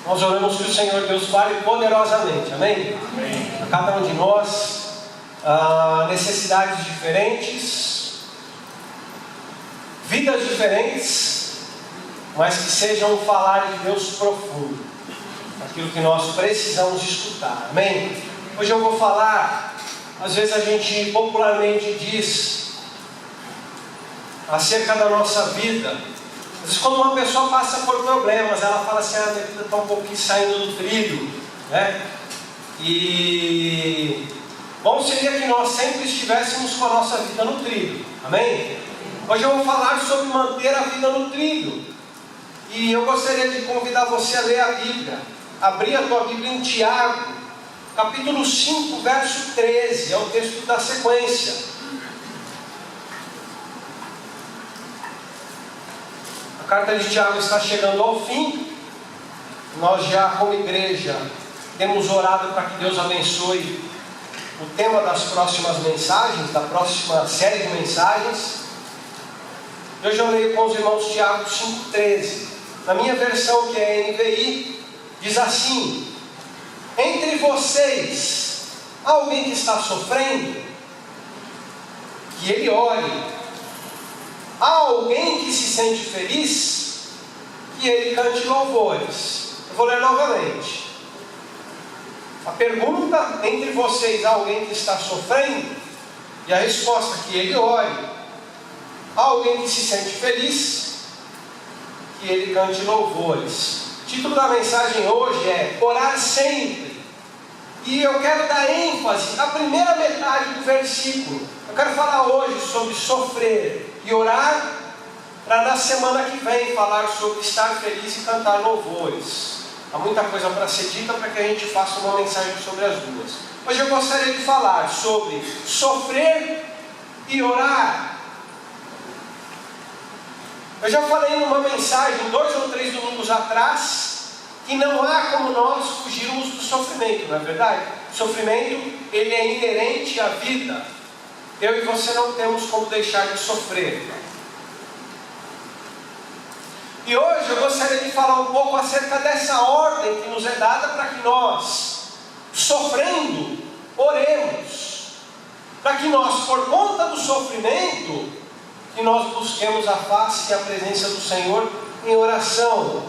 Nós oramos que o Senhor Deus fale poderosamente, amém? Amém. A cada um de nós, necessidades diferentes, vidas diferentes, mas que seja um falar de Deus profundo, aquilo que nós precisamos escutar, amém? Hoje eu vou falar, às vezes a gente popularmente diz acerca da nossa vida. Às vezes quando uma pessoa passa por problemas, ela fala assim, minha vida está um pouquinho saindo do trilho, né? E bom seria que nós sempre estivéssemos com a nossa vida no trilho, amém? Hoje eu vou falar sobre manter a vida no trilho. E eu gostaria de convidar você a ler a Bíblia. Abrir a tua Bíblia em Tiago, capítulo 5, verso 13, é o texto da sequência. A carta de Tiago está chegando ao fim. Nós já, como igreja, temos orado para que Deus abençoe o tema das próximas mensagens, da próxima série de mensagens. Hoje eu leio com os irmãos Tiago 5,13. Na minha versão, que é NVI, diz assim: entre vocês, há alguém que está sofrendo? Que ele ore. Há alguém que se sente feliz? Que ele cante louvores. Eu vou ler novamente. A pergunta: entre vocês há alguém que está sofrendo? E a resposta: que ele ore. Há alguém que se sente feliz? Que ele cante louvores. O título da mensagem hoje é orar sempre. E eu quero dar ênfase à primeira metade do versículo. Eu quero falar hoje sobre sofrer e orar, para na semana que vem falar sobre estar feliz e cantar louvores. Há muita coisa para ser dita para que a gente faça uma mensagem sobre as duas. Hoje eu gostaria de falar sobre sofrer e orar. Eu já falei numa mensagem 2 ou 3 domingos atrás que não há como nós fugirmos do sofrimento, não é verdade? O sofrimento, ele é inerente à vida. Eu e você não temos como deixar de sofrer. E hoje eu gostaria de falar um pouco acerca dessa ordem que nos é dada para que nós, sofrendo, oremos. Para que nós, por conta do sofrimento, que nós busquemos a face e a presença do Senhor em oração.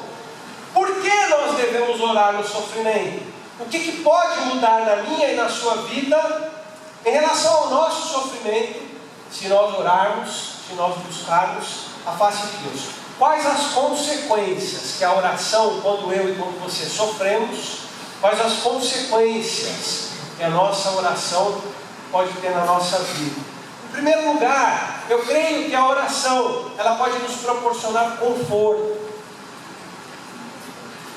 Por que nós devemos orar no sofrimento? O que pode mudar na minha e na sua vida em relação ao nosso sofrimento, se nós orarmos, se nós buscarmos a face de Deus? Quais as consequências que a oração, quando eu e quando você sofremos, quais as consequências que a nossa oração pode ter na nossa vida? Em primeiro lugar, eu creio que a oração, ela pode nos proporcionar conforto.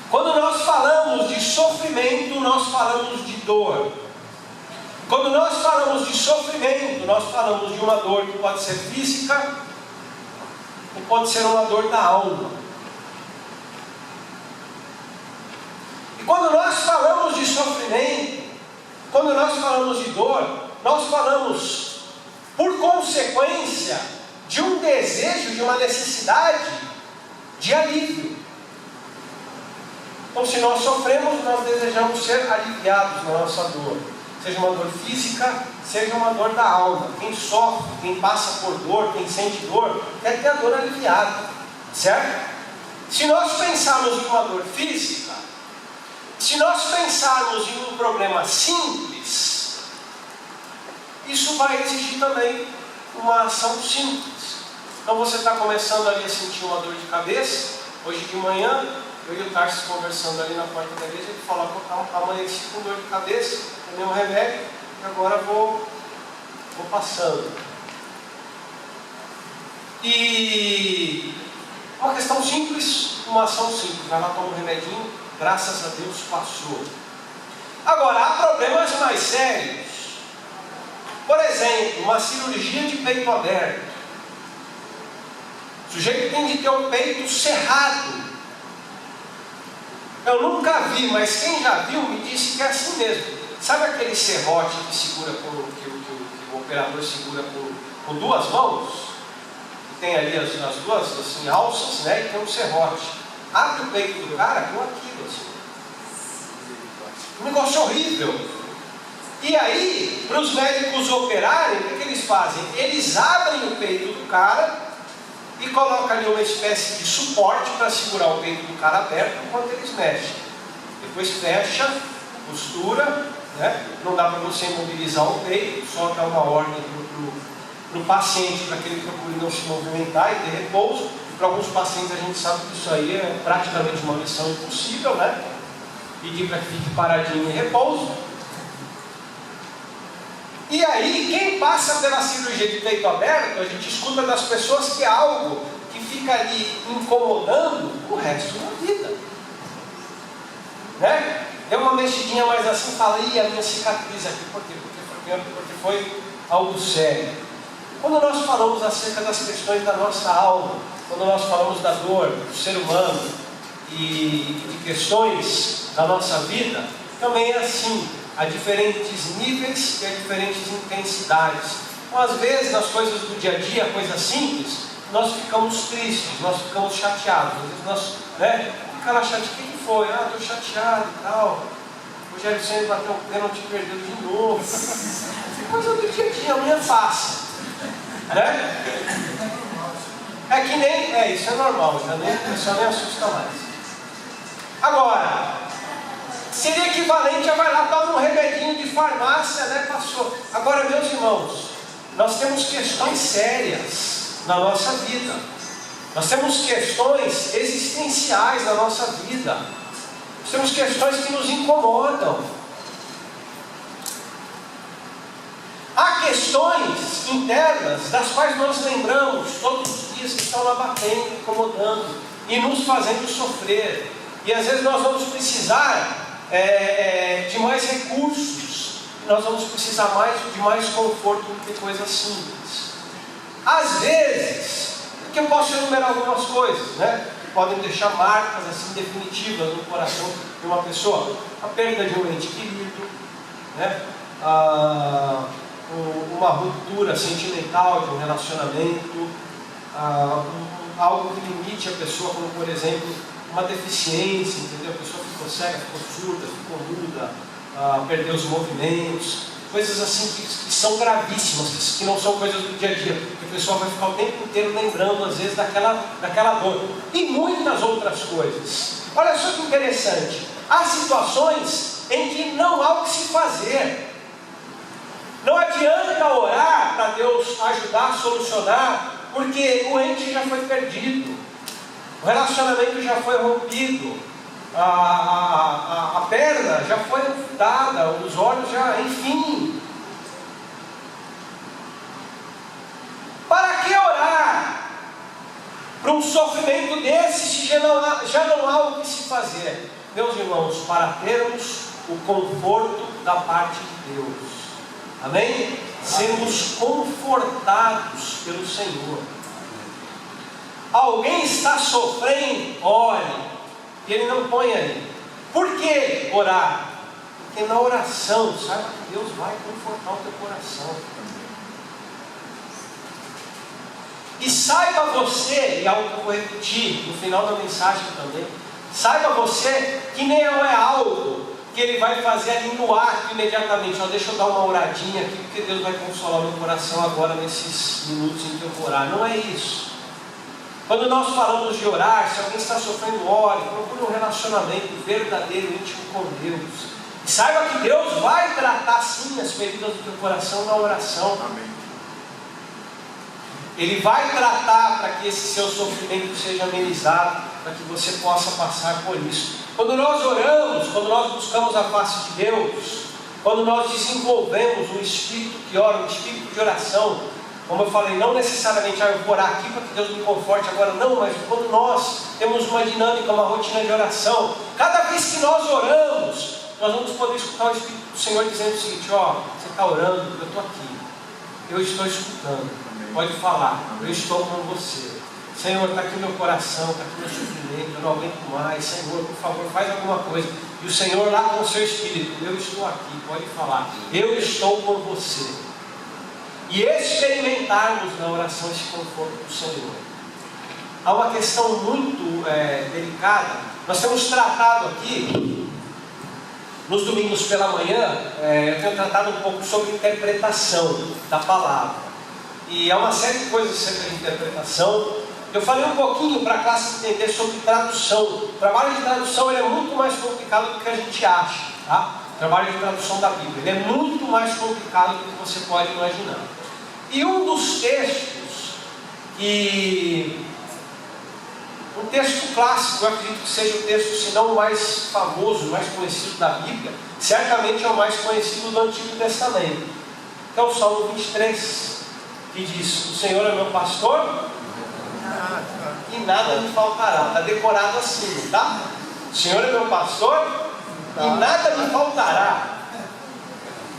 Quando nós falamos de sofrimento, nós falamos de dor. Quando nós falamos de sofrimento, nós falamos de uma dor que pode ser física ou pode ser uma dor da alma. E quando nós falamos de sofrimento, quando nós falamos de dor, nós falamos, por consequência, de um desejo, de uma necessidade de alívio. Então, se nós sofremos, nós desejamos ser aliviados na nossa dor. Seja uma dor física, seja uma dor da alma. Quem sofre, quem passa por dor, quem sente dor, quer ter a dor aliviada, certo? Se nós pensarmos em uma dor física, se nós pensarmos em um problema simples, isso vai exigir também uma ação simples. Então você está começando ali a sentir uma dor de cabeça. Hoje de manhã, eu e o Tarso conversando ali na porta da igreja, ele falou: amanheci com dor de cabeça, tomei um remédio e agora vou passando. E uma questão simples, uma ação simples. Vai lá, toma um remedinho, graças a Deus passou. Agora, há problemas mais sérios. Por exemplo, uma cirurgia de peito aberto. O sujeito tem de ter o peito cerrado. Eu nunca vi, mas quem já viu me disse que é assim mesmo. Sabe aquele serrote que segura que o operador segura com duas mãos? Que tem ali as duas assim, alças, né? E tem um serrote. Abre o peito do cara com aquilo assim. Um negócio horrível. E aí, para os médicos operarem, o que eles fazem? Eles abrem o peito do cara e colocam ali uma espécie de suporte para segurar o peito do cara aberto enquanto eles mexem. Depois fecha, costura, né? Não dá para você imobilizar o peito, só dá uma ordem para o paciente para que ele procure não se movimentar e ter repouso. Para alguns pacientes a gente sabe que isso aí é praticamente uma missão impossível, né? Pedir para que fique paradinho em repouso. E aí, quem passa pela cirurgia de peito aberto, a gente escuta das pessoas que é algo que fica ali incomodando o resto da vida, né? Deu uma mexidinha mais assim, fala, ih, a minha cicatriz aqui, por quê? Porque foi algo sério. Quando nós falamos acerca das questões da nossa alma, quando nós falamos da dor do ser humano e de questões da nossa vida, também é assim. Há diferentes níveis e há diferentes intensidades. Então, às vezes, nas coisas do dia a dia, coisas simples, nós ficamos tristes, nós ficamos chateados. Às vezes nós, né, fica lá chateado, o que foi? Ah, estou chateado e tal. O Rogério Ceni bateu o pênalti e perdeu de novo. Coisa do dia a dia, amanhã faça. Né? É que nem, isso é normal, já nem, o pessoal nem assusta mais. Agora, seria equivalente a vai lá, toma um remedinho de farmácia, né, passou. Agora, meus irmãos, nós temos questões sérias na nossa vida. Nós temos questões existenciais na nossa vida. Nós temos questões que nos incomodam. Há questões internas das quais nós lembramos todos os dias que estão lá batendo, incomodando e nos fazendo sofrer. E às vezes nós vamos precisar de mais recursos, nós vamos precisar de mais conforto do que coisas simples. Às vezes, porque eu posso enumerar algumas coisas, né, que podem deixar marcas assim definitivas no coração de uma pessoa: a perda de um ente querido, né, uma ruptura sentimental de um relacionamento, algo que limite a pessoa, como por exemplo uma deficiência, entendeu? A pessoa ficou cega, ficou surda, ficou muda, perdeu os movimentos, coisas assim que são gravíssimas, que não são coisas do dia a dia, que a pessoa vai ficar o tempo inteiro lembrando às vezes daquela dor, e muitas outras coisas. Olha só que interessante, há situações em que não há o que se fazer. Não adianta orar para Deus ajudar a solucionar, porque o ente já foi perdido, o relacionamento já foi rompido, a perna já foi amputada, os olhos já, enfim. Para que orar para um sofrimento desse se já não há o que se fazer? Meus irmãos, para termos o conforto da parte de Deus. Amém? Sermos confortados pelo Senhor. Alguém está sofrendo, ore. E ele não põe aí. Por que orar? Porque na oração, saiba que Deus vai confortar o teu coração. E saiba você, e algo que eu vou repetir no final da mensagem também, saiba você que nem é algo que ele vai fazer ali no ato imediatamente. Deixa eu dar uma oradinha aqui, porque Deus vai consolar meu coração agora nesses minutos em que eu vou orar. Não é isso. Quando nós falamos de orar, se alguém está sofrendo, ore, procure um relacionamento verdadeiro, íntimo com Deus. E saiba que Deus vai tratar sim as feridas do teu coração na oração. Amém. Ele vai tratar para que esse seu sofrimento seja amenizado, para que você possa passar por isso. Quando nós oramos, quando nós buscamos a face de Deus, quando nós desenvolvemos um espírito que ora, um espírito de oração, como eu falei, não necessariamente eu vou orar aqui para que Deus me conforte agora, não, mas quando nós temos uma dinâmica, uma rotina de oração, cada vez que nós oramos, nós vamos poder escutar o Espírito do Senhor dizendo o seguinte: você está orando, eu estou aqui, eu estou escutando, pode falar, eu estou com você. Senhor, está aqui meu coração, está aqui meu sofrimento, eu não aguento mais. Senhor, por favor, faz alguma coisa. E o Senhor lá com o seu Espírito: eu estou aqui, pode falar, eu estou com você. E experimentarmos na oração esse conforto do Senhor. Há uma questão muito delicada. Nós temos tratado aqui nos domingos pela manhã, eu tenho tratado um pouco sobre interpretação da palavra. E há uma série de coisas sobre interpretação. Eu falei um pouquinho para a classe entender sobre tradução. O trabalho de tradução ele é muito mais complicado do que a gente acha. Tá? O trabalho de tradução da Bíblia ele é muito mais complicado do que você pode imaginar. E um dos textos um texto clássico, eu acredito que seja o texto, se não o mais famoso, o mais conhecido da Bíblia, certamente é o mais conhecido do Antigo Testamento, que é o Salmo 23, que diz: o Senhor é meu pastor e nada me faltará. Está decorado assim, tá? O Senhor é meu pastor e nada me faltará.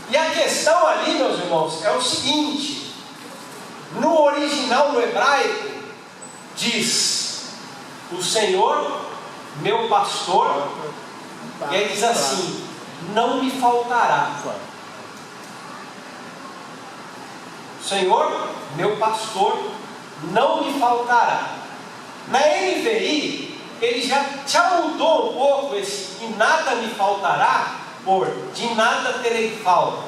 E a questão ali, meus irmãos, é o seguinte: no original, no hebraico, diz: o Senhor, meu pastor, e aí diz assim: não me faltará. O Senhor, meu pastor, não me faltará. Na NVI, ele já mudou um pouco esse "e nada me faltará" por "de nada terei falta",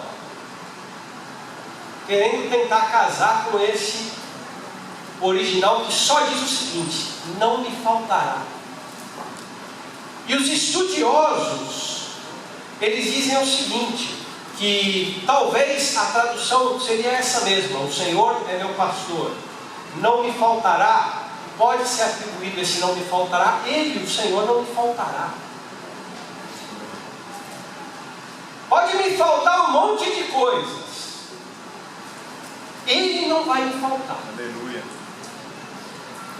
querendo tentar casar com esse original que só diz o seguinte: não me faltará. E os estudiosos, eles dizem o seguinte, que talvez a tradução seria essa mesma: o Senhor é meu pastor, não me faltará. Pode ser atribuído esse "não me faltará", ele, o Senhor, não me faltará. Pode me faltar um monte de coisas, ele não vai me faltar. Aleluia.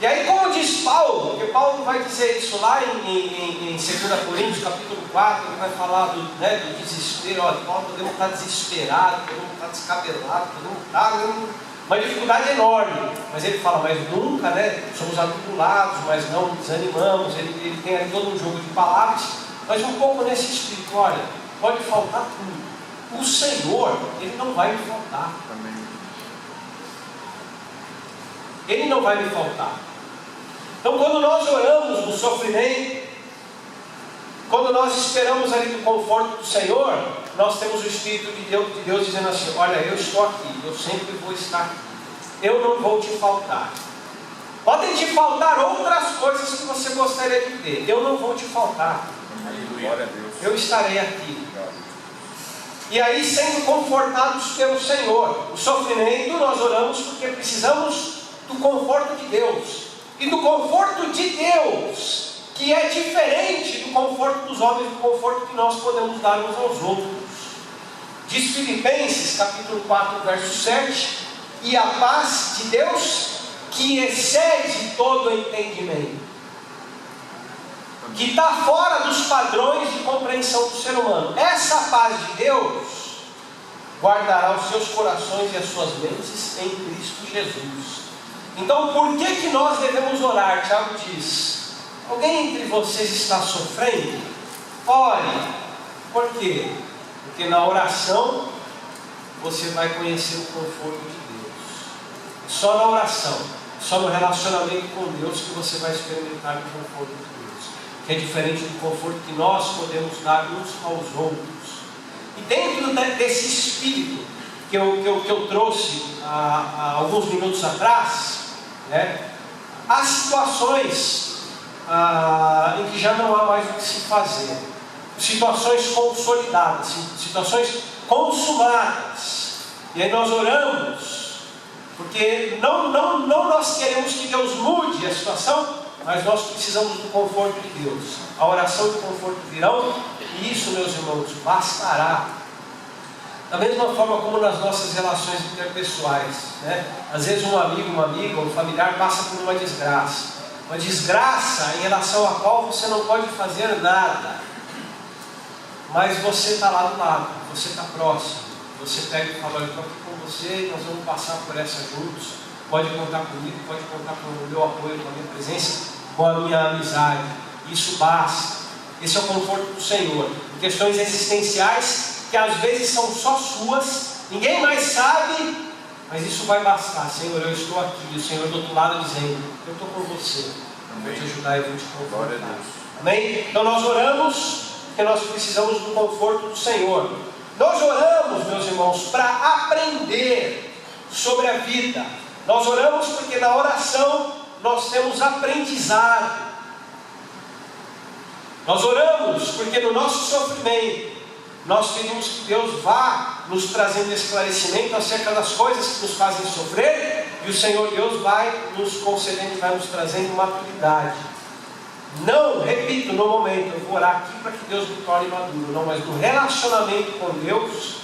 E aí, como diz Paulo, porque Paulo vai dizer isso lá em 2 Coríntios, capítulo 4, ele vai falar do desespero. Olha, Paulo, podemos estar desesperados, podemos estar descabelados, podemos estar uma dificuldade enorme. Mas ele fala: mas nunca, somos atribulados, mas não desanimamos. Ele tem aí todo um jogo de palavras, mas um pouco nesse espírito. Olha, pode faltar tudo, o Senhor, ele não vai me faltar. Amém. Ele não vai me faltar. Então, quando nós oramos no sofrimento, quando nós esperamos ali do conforto do Senhor, nós temos o Espírito de Deus dizendo assim: olha, eu estou aqui, eu sempre vou estar aqui, eu não vou te faltar. Podem te faltar outras coisas que você gostaria de ter, eu não vou te faltar. Glória a Deus. Eu estarei aqui. E aí, sendo confortados pelo Senhor. O sofrimento, nós oramos porque precisamos do conforto de Deus. E do conforto de Deus, que é diferente do conforto dos homens, do conforto que nós podemos dar uns aos outros. Diz Filipenses, capítulo 4, verso 7: e a paz de Deus, que excede todo o entendimento, que está fora dos padrões de compreensão do ser humano. Essa paz de Deus guardará os seus corações e as suas mentes em Cristo Jesus. Então, por que nós devemos orar? Tiago diz: alguém entre vocês está sofrendo? Ore. Por quê? Porque na oração você vai conhecer o conforto de Deus. Só na oração, só no relacionamento com Deus que você vai experimentar o conforto de Deus, que é diferente do conforto que nós podemos dar uns aos outros. E dentro desse espírito que eu trouxe há alguns minutos atrás, há situações em que já não há mais o que se fazer, situações consolidadas, situações consumadas. E aí nós oramos, porque não nós queremos que Deus mude a situação, mas nós precisamos do conforto de Deus. A oração e o conforto virão, e isso, meus irmãos, bastará. Da mesma forma como nas nossas relações interpessoais, às vezes um amigo, uma amiga, um familiar passa por uma desgraça em relação à qual você não pode fazer nada, mas você está lá do lado, você está próximo, você pega e fala: olha, eu estou aqui com você, nós vamos passar por essa juntos, pode contar comigo, pode contar com o meu apoio, com a minha presença, com a minha amizade. Isso basta. Esse é o conforto do Senhor, em questões existenciais que às vezes são só suas, ninguém mais sabe, mas isso vai bastar. Senhor, eu estou aqui, e o Senhor do outro lado dizendo: eu estou com você, eu vou te ajudar e vou te confortar. Amém? Então nós oramos porque nós precisamos do conforto do Senhor. Nós oramos, meus irmãos, para aprender sobre a vida. Nós oramos porque na oração nós temos aprendizado. Nós oramos porque no nosso sofrimento nós pedimos que Deus vá nos trazendo esclarecimento acerca das coisas que nos fazem sofrer, e o Senhor Deus vai nos concedendo, vai nos trazendo maturidade. Não, repito, no momento, eu vou orar aqui para que Deus me torne maduro, não, mas no relacionamento com Deus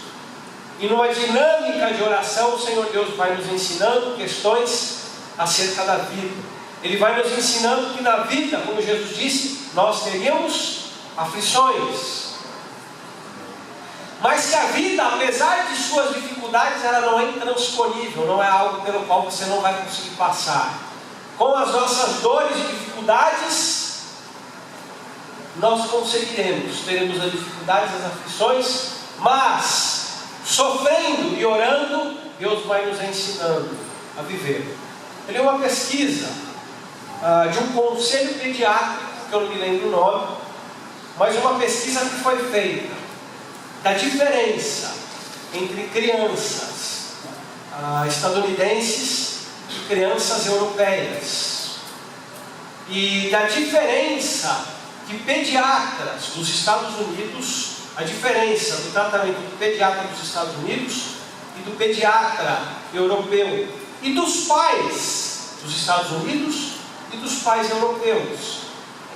e numa dinâmica de oração, o Senhor Deus vai nos ensinando questões acerca da vida. Ele vai nos ensinando que na vida, como Jesus disse, nós teríamos aflições, mas que a vida, apesar de suas dificuldades, ela não é intransponível, não é algo pelo qual você não vai conseguir passar. Com as nossas dores e dificuldades, nós conseguiremos, teremos as dificuldades, as aflições, mas sofrendo e orando, Deus vai nos ensinando a viver. Eu li uma pesquisa de um conselho pediátrico, que eu não me lembro o nome, mas uma pesquisa que foi feita da diferença entre crianças estadunidenses e crianças europeias, e da diferença que pediatras dos Estados Unidos, a diferença do tratamento do pediatra dos Estados Unidos e do pediatra europeu, e dos pais dos Estados Unidos e dos pais europeus.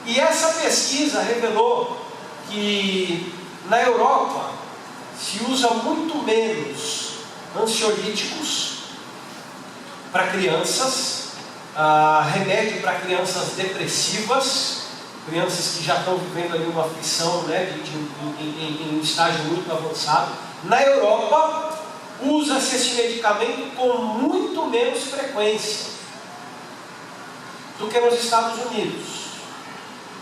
E essa pesquisa revelou que na Europa se usa muito menos ansiolíticos para crianças, remédio para crianças depressivas, crianças que já estão vivendo ali uma aflição, né, em um estágio muito avançado. Na Europa, usa-se esse medicamento com muito menos frequência do que nos Estados Unidos.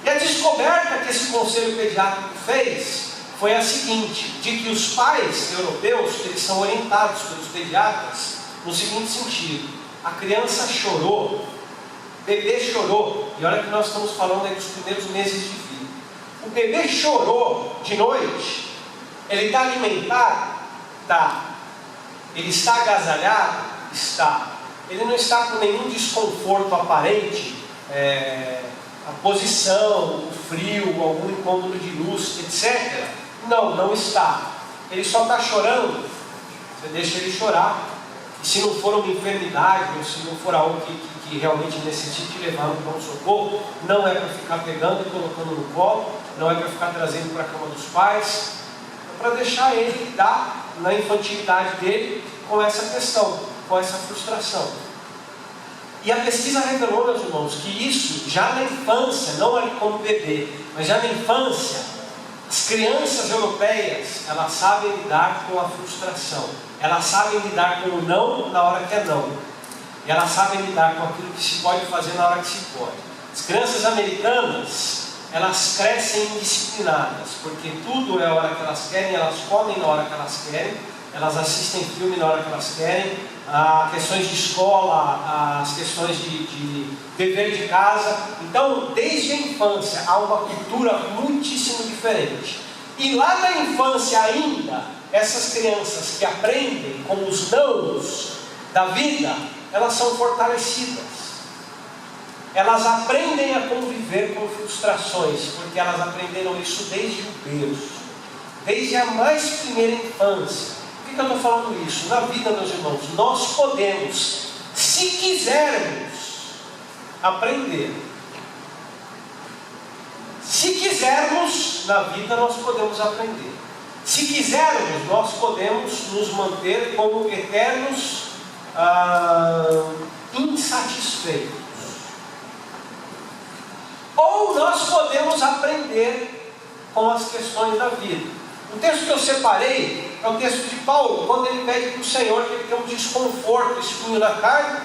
E a descoberta que esse conselho pediátrico fez foi a seguinte, de que os pais europeus, eles são orientados pelos pediatras no seguinte sentido: a criança chorou, o bebê chorou, e olha que nós estamos falando aí dos primeiros meses de vida. O bebê chorou de noite, ele está alimentado? Está. Ele está agasalhado? Está. Ele não está com nenhum desconforto aparente, a posição, o frio, algum incômodo de luz, etc. Não, não está. Ele só está chorando. Você deixa ele chorar. E se não for uma enfermidade, ou se não for algo que realmente necessite levar no pronto-socorro, não é para ficar pegando e colocando no colo, não é para ficar trazendo para a cama dos pais, é para deixar ele lidar na infantilidade dele com essa questão, com essa frustração. E a pesquisa revelou, meus irmãos, que isso já na infância, não ali como bebê, mas já na infância, as crianças europeias, elas sabem lidar com a frustração, elas sabem lidar com o não na hora que é não, e elas sabem lidar com aquilo que se pode fazer na hora que se pode. As crianças americanas, elas crescem indisciplinadas, porque tudo é a hora que elas querem, elas comem na hora que elas querem, elas assistem filme na hora que elas querem, questões de escola, as questões de dever de casa. Então, desde a infância, há uma cultura muitíssimo diferente. E lá na infância ainda, essas crianças que aprendem com os nãos da vida, elas são fortalecidas. Elas aprendem a conviver com frustrações, porque elas aprenderam isso desde o berço, desde a mais primeira infância. Por que eu estou falando isso? Na vida, meus irmãos, nós podemos, se quisermos, aprender. Se quisermos, na vida nós podemos aprender. Se quisermos, nós podemos nos manter como eternos insatisfeitos. Ou nós podemos aprender com as questões da vida. O texto que eu separei é o texto de Paulo, quando ele pede para o Senhor que ele tenha um desconforto, espinho na carne,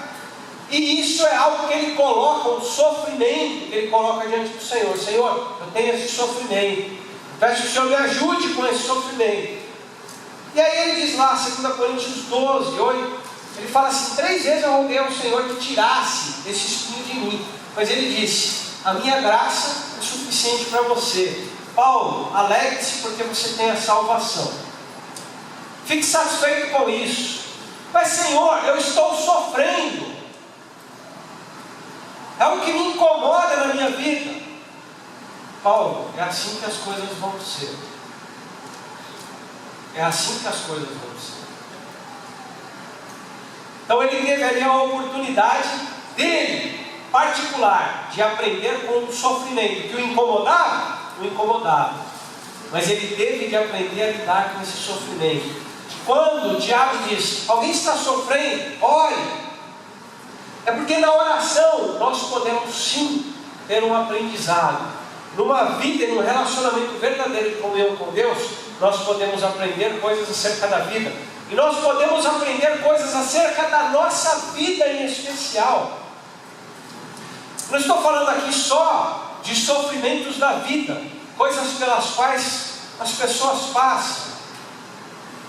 e isso é algo que ele coloca, um sofrimento que ele coloca diante do Senhor. Senhor, eu tenho esse sofrimento, peço que o Senhor me ajude com esse sofrimento. E aí ele diz lá, 2 Coríntios 12, 8, ele fala assim: 3 vezes eu roguei ao Senhor que tirasse esse espinho de mim, mas ele disse: a minha graça é suficiente para você, Paulo, alegre-se porque você tem a salvação. Fique satisfeito com isso. Mas Senhor, eu estou sofrendo. É o que me incomoda na minha vida. Paulo, é assim que as coisas vão ser. É assim que as coisas vão ser. Então ele teve ali a oportunidade dele, particular, de aprender com o sofrimento. Que o incomodava? O incomodava. Mas ele teve de aprender a lidar com esse sofrimento. Quando o diabo diz, alguém está sofrendo, ore. É porque na oração nós podemos sim ter um aprendizado. Numa vida e num relacionamento verdadeiro de comunhão com Deus, nós podemos aprender coisas acerca da vida. E nós podemos aprender coisas acerca da nossa vida em especial. Não estou falando aqui só de sofrimentos da vida, coisas pelas quais as pessoas passam,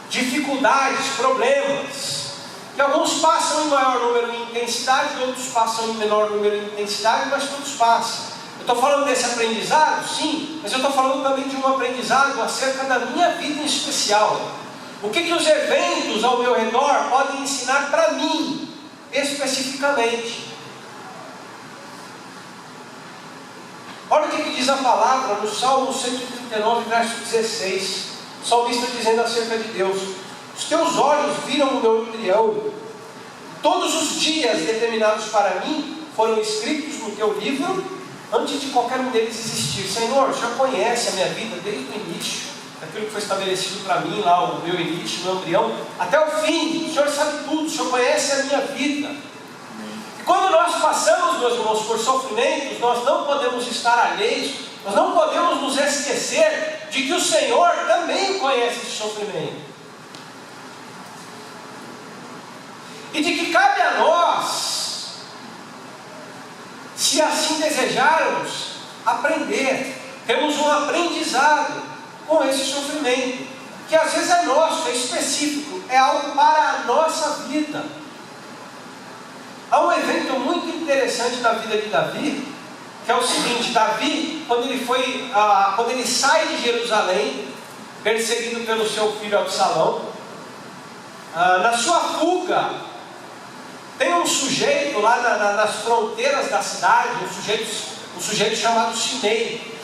dificuldades, problemas, que alguns passam em maior número e intensidade, outros passam em menor número e intensidade, mas todos passam. Eu estou falando desse aprendizado? Sim, mas eu estou falando também de um aprendizado acerca da minha vida em especial. O que os eventos ao meu redor podem ensinar para mim, especificamente. Olha o que diz a palavra no Salmo 139, verso 16. O salmista dizendo acerca de Deus: os teus olhos viram o meu embrião. Todos os dias determinados para mim foram escritos no teu livro, antes de qualquer um deles existir. Senhor, o Senhor conhece a minha vida desde o início, aquilo que foi estabelecido para mim, lá o meu início, o meu embrião, até o fim. O Senhor sabe tudo, o Senhor conhece a minha vida. E quando nós passamos, meus irmãos, por sofrimentos, nós não podemos estar alheios, nós não podemos nos esquecer de que o Senhor também conhece esse sofrimento. E de que cabe a nós, se assim desejarmos, aprender. Temos um aprendizado com esse sofrimento, que às vezes é nosso, é específico, é algo para a nossa vida. Há um evento muito interessante na vida de Davi, que é o seguinte: Davi, quando ele sai de Jerusalém, perseguido pelo seu filho Absalão, na sua fuga, tem um sujeito lá nas fronteiras da cidade, um sujeito chamado Simei,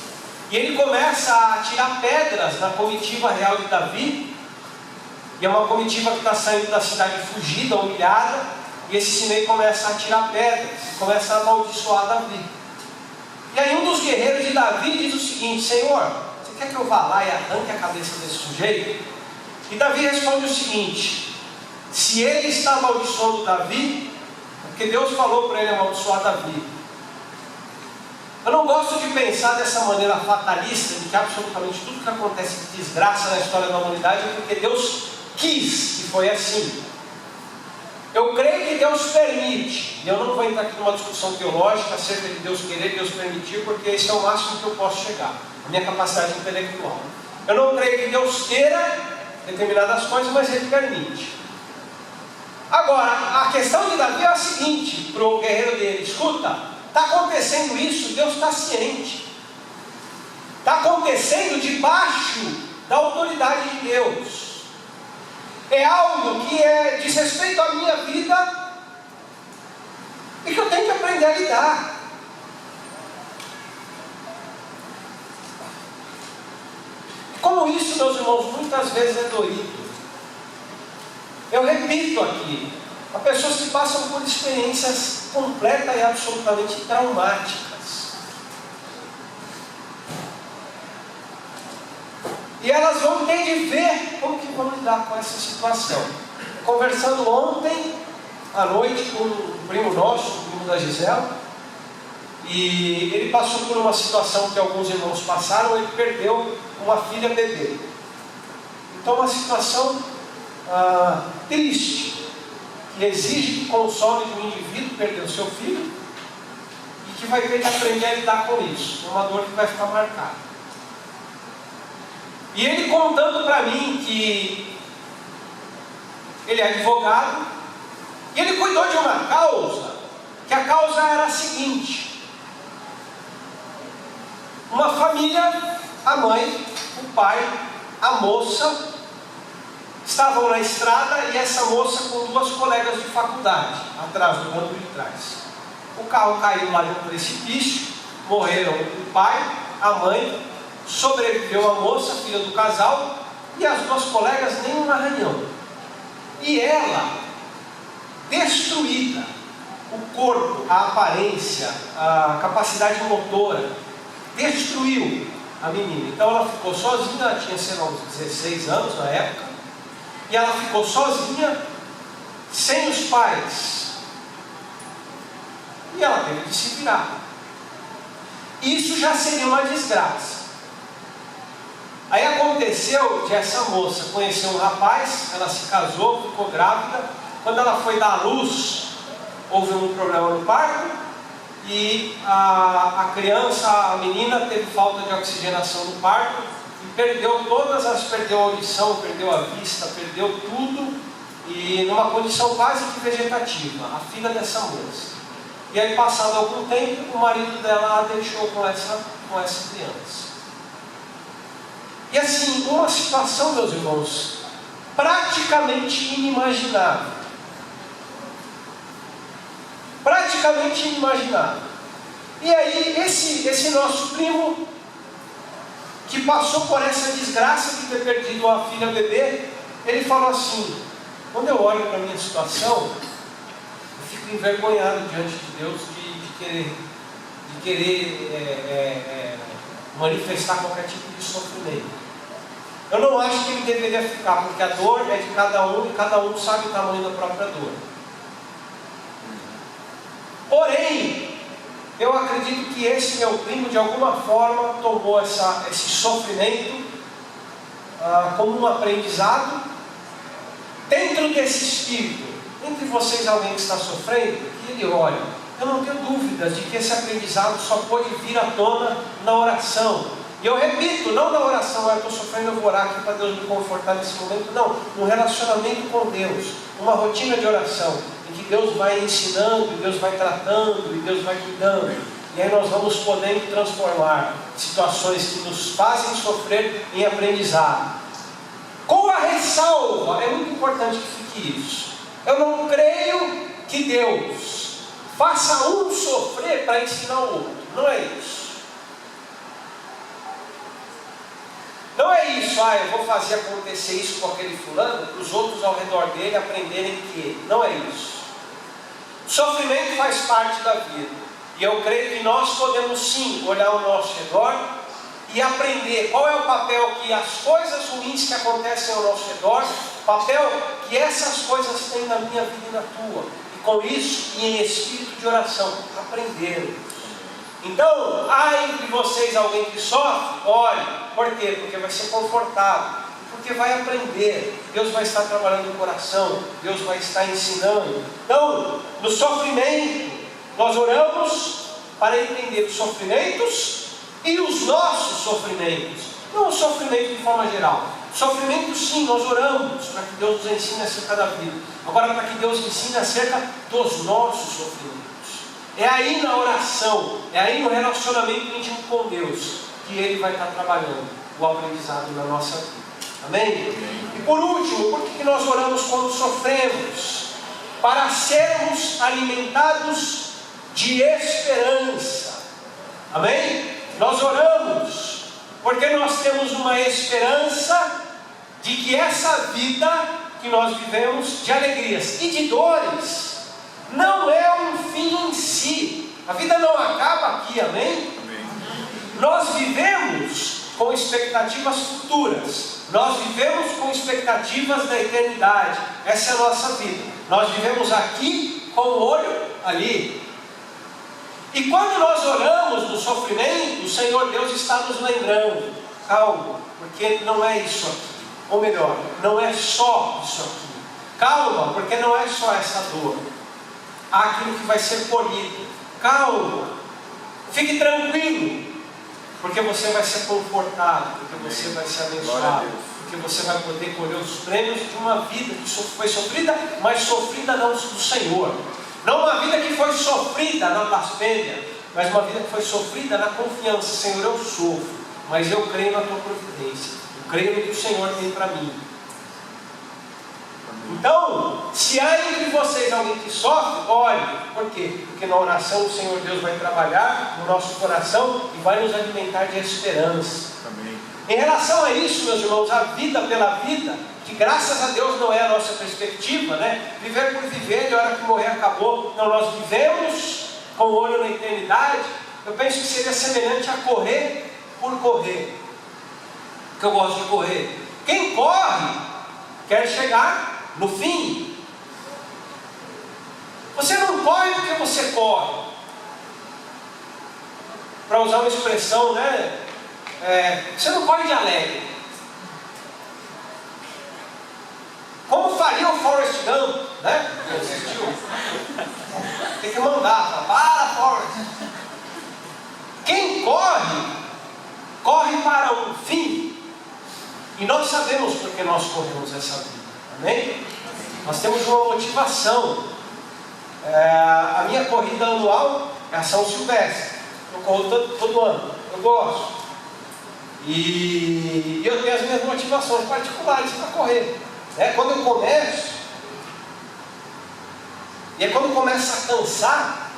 e ele começa a atirar pedras na comitiva real de Davi, e é uma comitiva que está saindo da cidade fugida, humilhada, e esse Simei começa a atirar pedras, começa a amaldiçoar Davi. E aí um dos guerreiros de Davi diz o seguinte: Senhor, você quer que eu vá lá e arranque a cabeça desse sujeito? E Davi responde o seguinte: se ele está amaldiçoando Davi, é porque Deus falou para ele amaldiçoar Davi. Eu não gosto de pensar dessa maneira fatalista, de que absolutamente tudo que acontece de desgraça na história da humanidade é porque Deus quis, e foi assim. Eu creio que Deus permite, e eu não vou entrar aqui numa discussão teológica acerca de Deus querer, Deus permitir, porque esse é o máximo que eu posso chegar, a minha capacidade intelectual. Eu não creio que Deus queira determinadas coisas, mas Ele permite. Agora, a questão de Davi é a seguinte, para o guerreiro dele: escuta, está acontecendo isso, Deus está ciente. Está acontecendo debaixo da autoridade de Deus. É algo que diz respeito à minha vida e que eu tenho que aprender a lidar. Como isso, meus irmãos, muitas vezes é doído. Eu repito aqui, há pessoas que passam por experiências completas e absolutamente traumáticas. E elas vão ter de ver como que vão lidar com essa situação. Conversando ontem à noite com um primo nosso, o primo da Gisela, e ele passou por uma situação que alguns irmãos passaram. Ele perdeu uma filha bebê. Então, uma situação triste, que exige que console de um indivíduo perder o seu filho, e que vai ter que aprender a lidar com isso. É uma dor que vai ficar marcada. E ele contando para mim que ele é advogado, e ele cuidou de uma causa, que a causa era a seguinte: uma família A mãe, o pai, a moça estavam na estrada e essa moça com duas colegas de faculdade, atrás do banco de trás. O carro caiu lá de um precipício, morreram o pai, a mãe, sobreviveu a moça, filha do casal, e as duas colegas nem um arranhão. E ela, destruída, o corpo, a aparência, a capacidade motora, destruiu a menina. Então ela ficou sozinha, ela tinha, sei lá, uns 16 anos na época, e ela ficou sozinha, sem os pais. E ela teve que se virar. Isso já seria uma desgraça. Aí aconteceu de essa moça conhecer um rapaz, ela se casou, ficou grávida. Quando ela foi dar à luz, houve um problema no parto e a criança, a menina, teve falta de oxigenação no parto e perdeu a audição, perdeu a vista, perdeu tudo, e numa condição quase que vegetativa, a filha dessa moça. E aí, passado algum tempo, o marido dela a deixou com essa criança. E assim, uma situação, meus irmãos, praticamente inimaginável. Praticamente inimaginável. E aí, esse nosso primo, que passou por essa desgraça de ter perdido a filha bebê, ele falou assim: quando eu olho para a minha situação, eu fico envergonhado diante de Deus de querer manifestar qualquer tipo de sofrimento. Eu não acho que ele deveria ficar, porque a dor é de cada um e cada um sabe o tamanho da própria dor. Porém, eu acredito que esse meu primo, de alguma forma, tomou esse sofrimento como um aprendizado. Dentro desse espírito, entre vocês alguém que está sofrendo, que ele olha, eu não tenho dúvidas de que esse aprendizado só pode vir à tona na oração. E eu repito, não na oração, eu estou sofrendo, eu vou orar aqui para Deus me confortar nesse momento. Não, no relacionamento com Deus, uma rotina de oração, em que Deus vai ensinando, Deus vai tratando, e Deus vai cuidando. E aí nós vamos podendo transformar situações que nos fazem sofrer em aprendizado. Com a ressalva, é muito importante que fique isso. Eu não creio que Deus faça um sofrer para ensinar o outro. Não é isso. Não é isso, eu vou fazer acontecer isso com aquele fulano, para os outros ao redor dele aprenderem que ele. Não é isso. O sofrimento faz parte da vida. E eu creio que nós podemos sim olhar ao nosso redor e aprender qual é o papel que as coisas ruins que acontecem ao nosso redor, papel que essas coisas têm na minha vida e na tua. E com isso, e em espírito de oração, aprender. Então, há entre vocês alguém que sofre? Olhe, por quê? Porque vai ser confortável, porque vai aprender, Deus vai estar trabalhando no coração, Deus vai estar ensinando. Então, no sofrimento, nós oramos para entender os sofrimentos e os nossos sofrimentos, não o sofrimento de forma geral. Sofrimento sim, nós oramos para que Deus nos ensine acerca da vida, agora para que Deus ensine acerca dos nossos sofrimentos. É aí na oração, é aí no relacionamento íntimo com Deus, que Ele vai estar trabalhando o aprendizado na nossa vida. Amém? Amém. E por último, por que nós oramos quando sofremos? Para sermos alimentados de esperança. Amém? Nós oramos porque nós temos uma esperança de que essa vida que nós vivemos, de alegrias e de dores, não é um fim em si. A vida não acaba aqui, amém? Amém. Nós vivemos com expectativas futuras. Nós vivemos com expectativas da eternidade. Essa é a nossa vida. Nós vivemos aqui com o olho ali. E quando nós oramos no sofrimento, o Senhor Deus está nos lembrando: calma, porque não é isso aqui. Ou melhor, não é só isso aqui. Calma, porque não é só essa dor. Há aquilo que vai ser polido. Calma, fique tranquilo, porque você vai ser confortado, porque você vai ser abençoado, porque você vai poder colher os prêmios de uma vida que foi sofrida, mas sofrida não do Senhor. Não uma vida que foi sofrida na blasfêmia, mas uma vida que foi sofrida na confiança. Senhor, eu sofro, mas eu creio na tua providência, eu creio no que o Senhor tem para mim. Então, se há entre vocês alguém que sofre, ore. Por quê? Porque na oração o Senhor Deus vai trabalhar no nosso coração e vai nos alimentar de esperança. Amém. Em relação a isso, meus irmãos, a vida pela vida, que graças a Deus não é a nossa perspectiva, né? Viver por viver e a hora que morrer acabou. Não, nós vivemos com o olho na eternidade. Eu penso que seria semelhante a correr por correr, que eu gosto de correr. Quem corre quer chegar no fim. Você não corre porque você corre. Para usar uma expressão, né? Você não corre de alegre. Como faria o Forrest Gump, né? Tem que mandar, para Forrest. Quem corre, corre para um fim. E nós sabemos porque nós corremos essa vida. Amém? Nós temos uma motivação. A minha corrida anual é a São Silvestre. Eu corro todo ano. Eu gosto. E eu tenho as minhas motivações particulares para correr. Quando eu começo, e quando começa a cansar,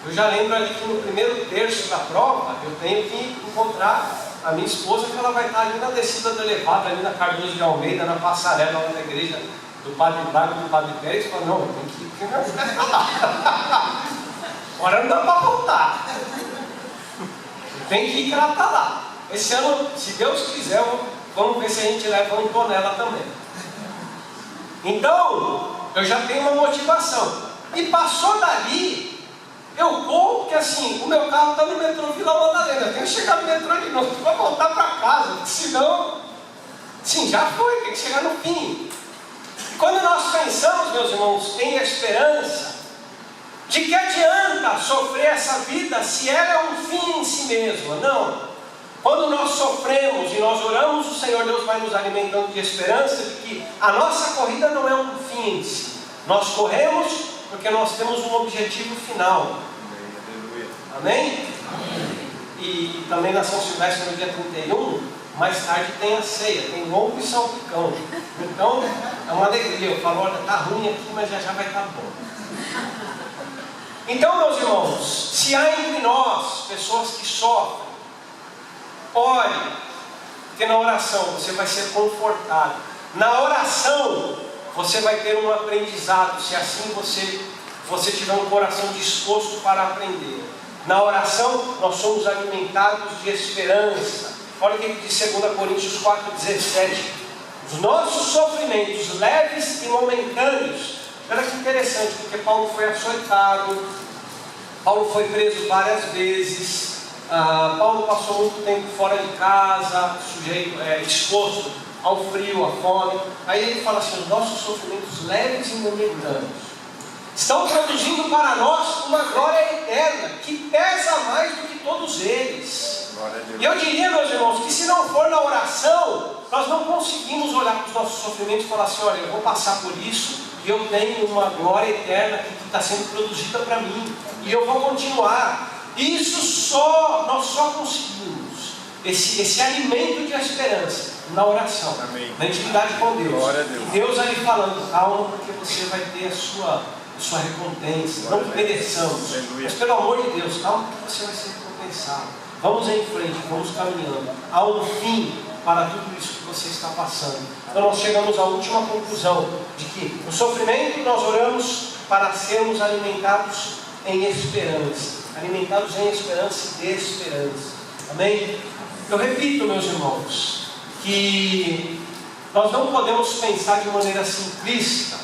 eu já lembro ali que no primeiro terço da prova, eu tenho que encontrar a minha esposa, que ela vai estar ali na descida do elevado, ali na Cardoso de Almeida, na passarela lá da igreja do Padre Braga e do Padre Pérez. Fala, não, tem que ir, porque não vai lá. Agora não dá para voltar. Tem que ir que ela está lá. Esse ano, se Deus quiser, vamos ver se a gente leva uma Antonella também. Então, eu já tenho uma motivação. E passou dali, eu corro, porque assim, o meu carro está no metrô Vila Madalena. Eu tenho que chegar no metrô de novo para voltar para casa, porque senão, sim, já foi, tem que chegar no fim. E quando nós pensamos, meus irmãos, em esperança, de que adianta sofrer essa vida se ela é um fim em si mesma? Não. Quando nós sofremos e nós oramos, o Senhor Deus vai nos alimentando de esperança de que a nossa corrida não é um fim em si. Nós corremos porque nós temos um objetivo final. Amém? E também na São Silvestre, no dia 31, mais tarde tem a ceia, tem ovo e salpicão. Então, é uma alegria. Eu falo, olha, está ruim aqui, mas já vai estar bom. Então, meus irmãos, se há entre nós pessoas que sofrem, ore, porque na oração você vai ser confortado. Na oração você vai ter um aprendizado, se assim você tiver um coração disposto para aprender. Na oração nós somos alimentados de esperança. Olha o que diz 2 Coríntios 4,17. Os nossos sofrimentos leves e momentâneos. Olha que interessante, porque Paulo foi açoitado, Paulo foi preso várias vezes. Paulo passou muito tempo fora de casa, exposto ao frio, à fome. Aí ele fala assim, os nossos sofrimentos leves e momentâneos estão produzindo para nós uma glória eterna, que pesa mais do que todos eles. E eu diria, meus irmãos, que se não for na oração, nós não conseguimos olhar para os nossos sofrimentos e falar assim, olha, eu vou passar por isso, e eu tenho uma glória eterna que está sendo produzida para mim, e eu vou continuar. Isso nós só conseguimos esse alimento de esperança na oração. Amém. Na intimidade com Deus. E Deus ali falando, calma, porque você vai ter a sua recompensa. Glória, não que mereçamos, mas pelo amor de Deus, calma, porque você vai ser recompensado. Vamos em frente, vamos caminhando. Há um fim para tudo isso que você está passando. Então nós chegamos à última conclusão de que no sofrimento nós oramos para sermos alimentados em esperança. Alimentados em esperança e de esperança. Amém? Eu repito, meus irmãos, que nós não podemos pensar de maneira simplista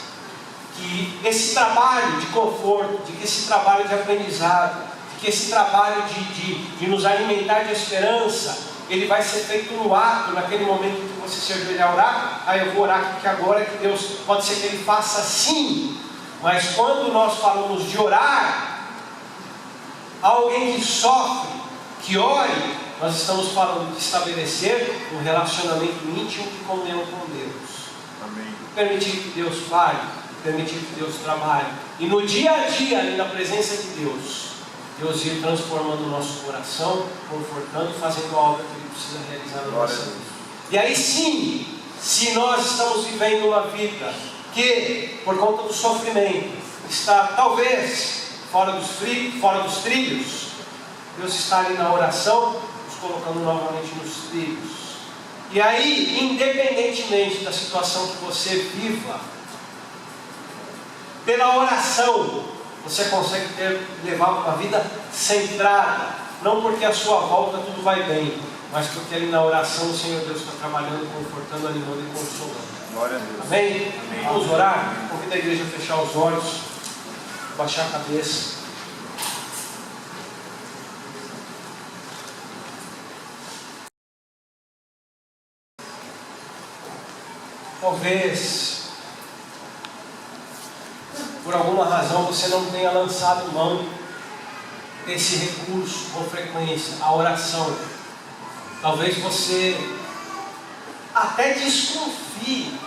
que esse trabalho de conforto, de que esse trabalho de aprendizado, de que esse trabalho de nos alimentar de esperança, ele vai ser feito no ato, naquele momento que você se ajoelhar a orar. Eu vou orar porque agora que Deus, pode ser que Ele faça sim, mas quando nós falamos de orar, alguém que sofre, que ore, nós estamos falando de estabelecer um relacionamento íntimo de comunhão com Deus. Amém. Permitir que Deus fale, permitir que Deus trabalhe. E no dia a dia, ali na presença de Deus, Deus ir transformando o nosso coração, confortando e fazendo a obra que Ele precisa realizar na nossa vida. E aí sim, se nós estamos vivendo uma vida que, por conta do sofrimento, está talvez fora dos trilhos, Deus está ali na oração, nos colocando novamente nos trilhos. E aí, independentemente da situação que você viva, pela oração, você consegue levar uma vida centrada. Não porque à sua volta tudo vai bem, mas porque ali na oração o Senhor Deus está trabalhando, confortando, animando e consolando. Glória a Deus. Amém? Amém. Vamos orar? Convido a igreja a fechar os olhos, baixar a cabeça. Talvez por alguma razão você não tenha lançado mão desse recurso com frequência, a oração. Talvez você até desconfie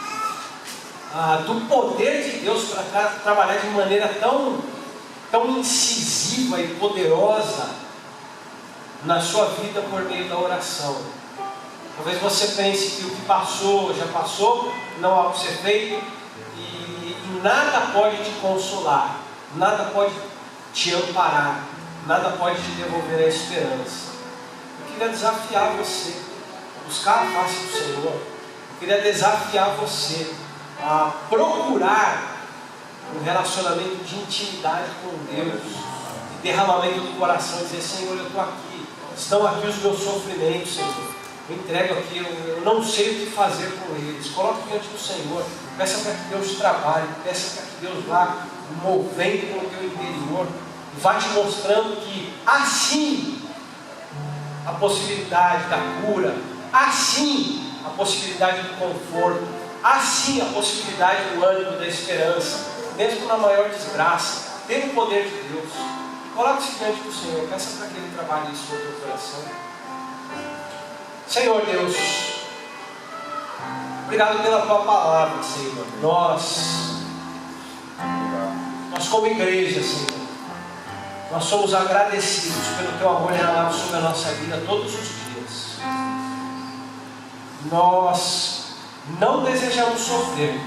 do poder de Deus para trabalhar de maneira tão incisiva e poderosa na sua vida por meio da oração. Talvez você pense que o que passou já passou, não há o que ser feito, e nada pode te consolar, nada pode te amparar, nada pode te devolver a esperança. Eu queria desafiar você a buscar a face do Senhor. Eu queria desafiar você a procurar um relacionamento de intimidade com Deus, de derramamento do coração, e dizer: Senhor, eu estou aqui, estão aqui os meus sofrimentos, Senhor. Eu entrego aqui, eu não sei o que fazer com eles. Coloque diante do Senhor. Peça para que Deus trabalhe. Peça para que Deus vá movendo pelo teu interior. E vá te mostrando que assim a possibilidade da cura, assim a possibilidade do conforto, assim a possibilidade do ânimo, da esperança, mesmo na maior desgraça, tem o poder de Deus. Coloque-se diante do Senhor. Peça para que Ele trabalhe isso no teu coração. Senhor Deus, obrigado pela Tua palavra, Senhor. Nós como igreja, Senhor, nós somos agradecidos pelo Teu amor derramado sobre a nossa vida todos os dias. Nós não desejamos sofrer,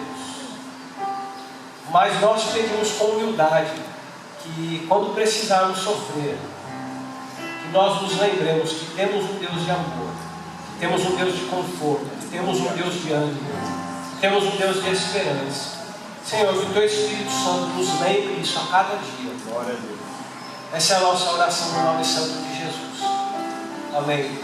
mas nós pedimos com humildade que quando precisarmos sofrer, que nós nos lembremos que temos um Deus de amor, temos um Deus de conforto, temos um Deus de ânimo, temos um Deus de esperança. Senhor, que o Teu Espírito Santo nos lembre isso a cada dia. Glória a Deus. Essa é a nossa oração no nome santo de Jesus. Amém.